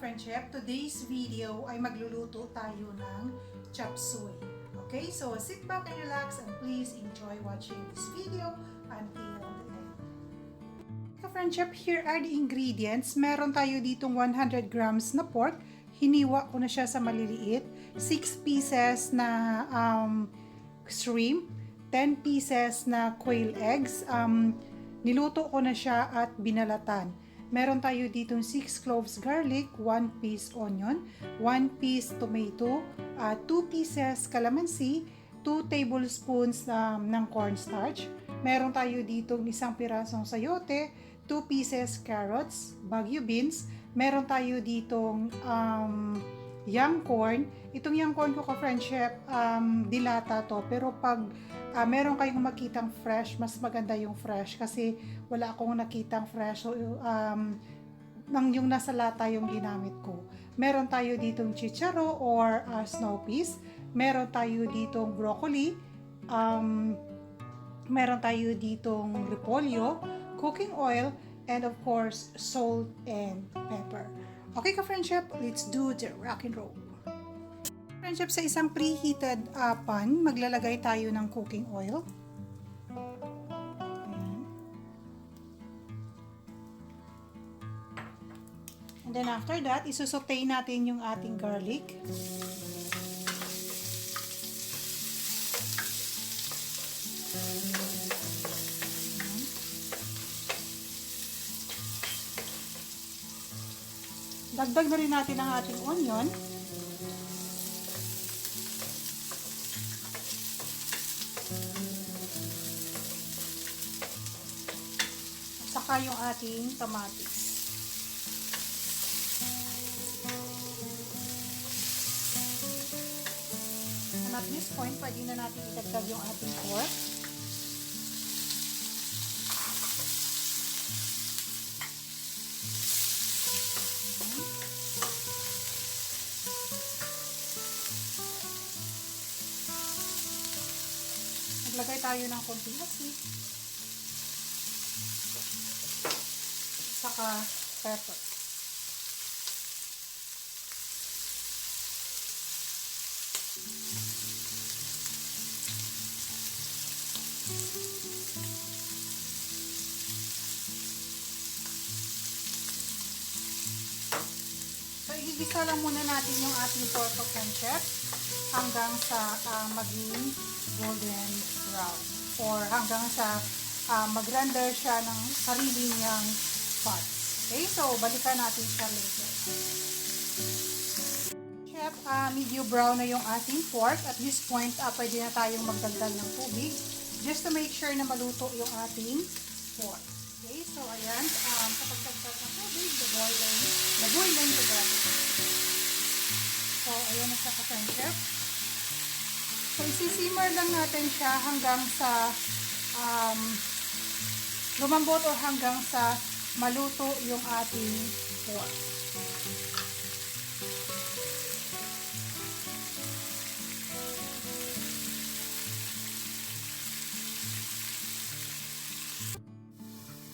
ka-friendship, today's video ay magluluto tayo ng chop suey. Okay, so sit back and relax and please enjoy watching this video until the end. Ka-friendship, here are the ingredients. Meron tayo ditong 100 grams na pork. Hiniwa ko na siya sa maliliit. 6 pieces na shrimp. 10 pieces na quail eggs. Niluto ko na siya at binalatan. Meron tayo ditong 6 cloves garlic, 1 piece onion, 1 piece tomato, 2 pieces calamansi, 2 tablespoons ng cornstarch. Meron tayo ditong isang pirasong sayote, 2 pieces carrots, baguio beans. Meron tayo ditong young corn. Itong young corn ko ka-friendship, dilata to. Pero pag meron kayong makitang fresh, mas maganda yung fresh kasi wala akong nakitang fresh. So, yung nasa lata yung ginamit ko. Meron tayo ditong chicharo or snowpeas. Meron tayo ditong brocolli. Meron tayo ditong repolyo, cooking oil, and of course, salt and pepper. Okay ka-friendship, let's do the rock and roll. Friendship, sa isang preheated pan, maglalagay tayo ng cooking oil. Ayan. And then after that, isusutay natin yung ating garlic. Dagdag na rin natin ang ating onion. At saka yung ating kamatis. And at this point, pwede na natin idagdag yung ating pork. Naglagay tayo ng konting asin, saka pepper. So, igigisa lang muna natin yung ating pork friendship hanggang sa maging golden brown or hanggang sa mag-render siya ng sarili niyang parts. Okay, so balikan natin siya later. Chef, medium brown na yung ating pork. At this point, pwede na tayong magdagdag ng tubig just to make sure na maluto yung ating pork. Okay, so ayan, kapag dagdag ng tubig, the-boiling together. So, ayan na siya ka-friendship. So, isisimmer lang natin siya hanggang sa lumambot o hanggang sa maluto yung ating pork.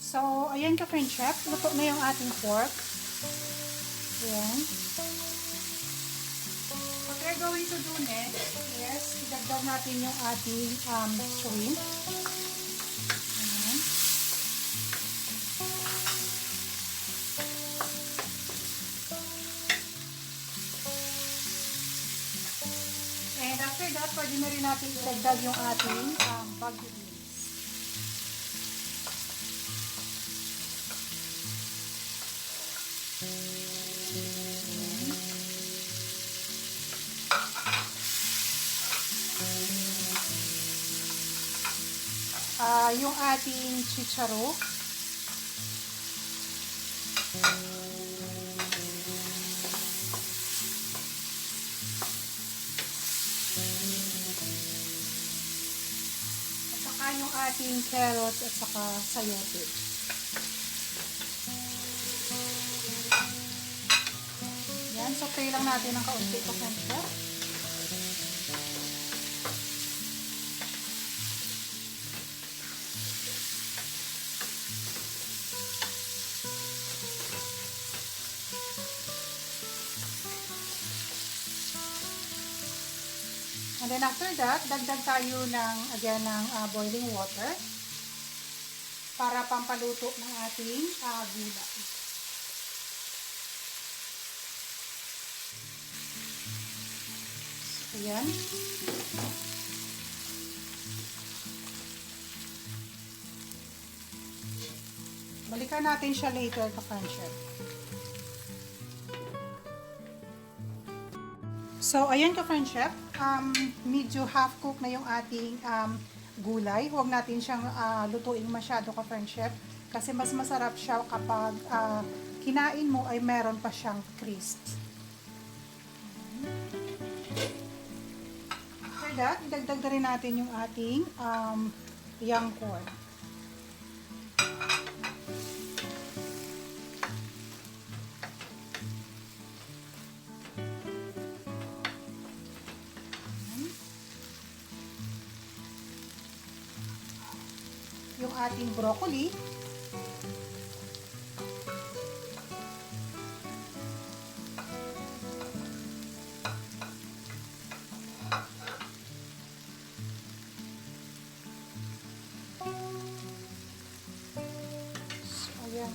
So, ayan ka-friendship, luto na yung ating pork. Ayan. What we're going to do next is idagdag natin yung ating shrimp. Ayan. And after that, pwede na rin natin idagdag yung ating baguio beans. Yung ating chicharo. At saka yung ating carrot at saka sayote. Yan, saute lang natin ng kaunti pa friendship. And then after that, dagdag tayo ng boiling water para pampaluto ng ating gulay. So, ayan. Balikan natin siya later, ka-friendship. So, ayan ka-friendship. Medyo half-cook na yung ating gulay. Huwag natin siyang lutuin masyado, ka-friendship. Kasi mas masarap siya kapag kinain mo ay meron pa siyang crisp. After that, idagdag na rin natin yung ating young corn. Yung ating broccoli. So, ayan,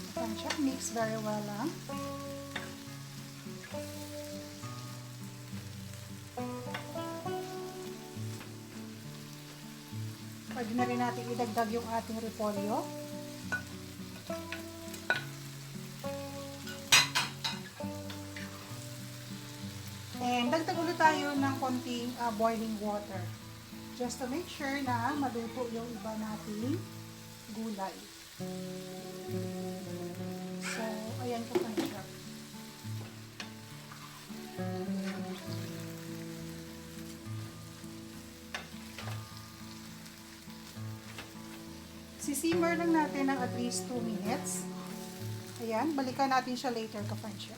mix very well lang. Pwede na rin natin idagdag yung ating repolyo. And dagdag ulit tayo ng konting boiling water. Just to make sure na maluto yung iba nating gulay. So, ayan po pa siya. Sisimmer lang natin ng at least 2 minutes. Ayan, balikan natin siya later, ka-friendship.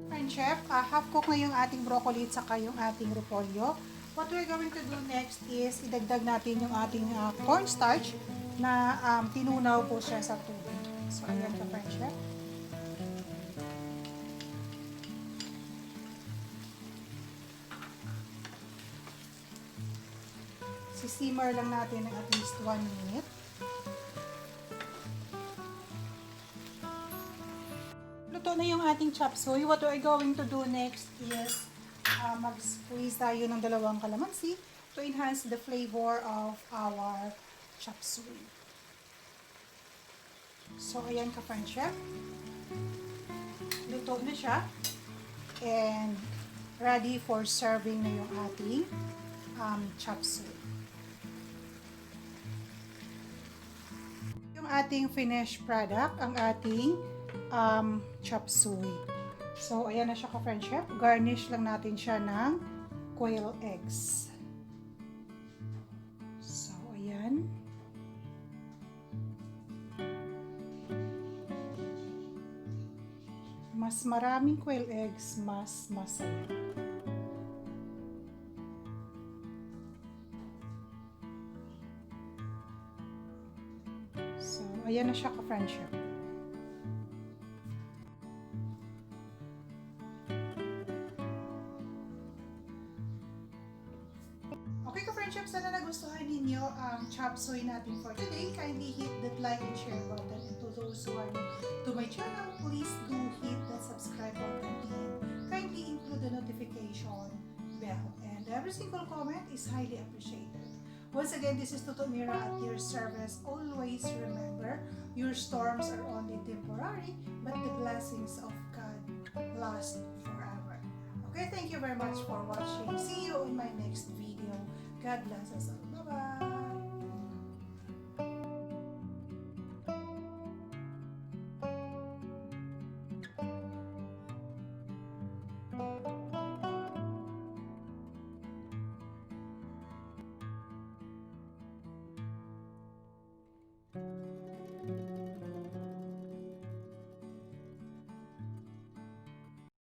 Friendship, half cook na yung ating broccoli at saka yung ating repolyo. What we're going to do next is idagdag natin yung ating cornstarch na tinunaw po siya sa tubig. So, ayan, ka-friendship. Sisimmer lang natin ng at least 1 minute. Luto na yung ating chop suey. What we're going to do next is mag-squeeze tayo ng 2 calamansi to enhance the flavor of our chop suey. So, ayan ka-friendship. Luto na siya. And ready for serving na yung ating chop suey. Ating finished product, ang ating chop suey. So, ayan na siya, ka-friendship. Garnish lang natin siya ng quail eggs. So, ayan. Mas maraming quail eggs, mas masaya. So, ayan na siya, ka-friendship. Okay, ka-friendship, sana nagustuhan ninyo ang chop suey natin for today. Kindly hit that like and share button. And to those who are new to my channel, please do hit that subscribe button and kindly include the notification bell. And every single comment is highly appreciated. Once again, this is Tuto Mira at your service. Always remember, your storms are only temporary, but the blessings of God last forever. Okay, thank you very much for watching. See you in my next video. God bless us all. Bye-bye.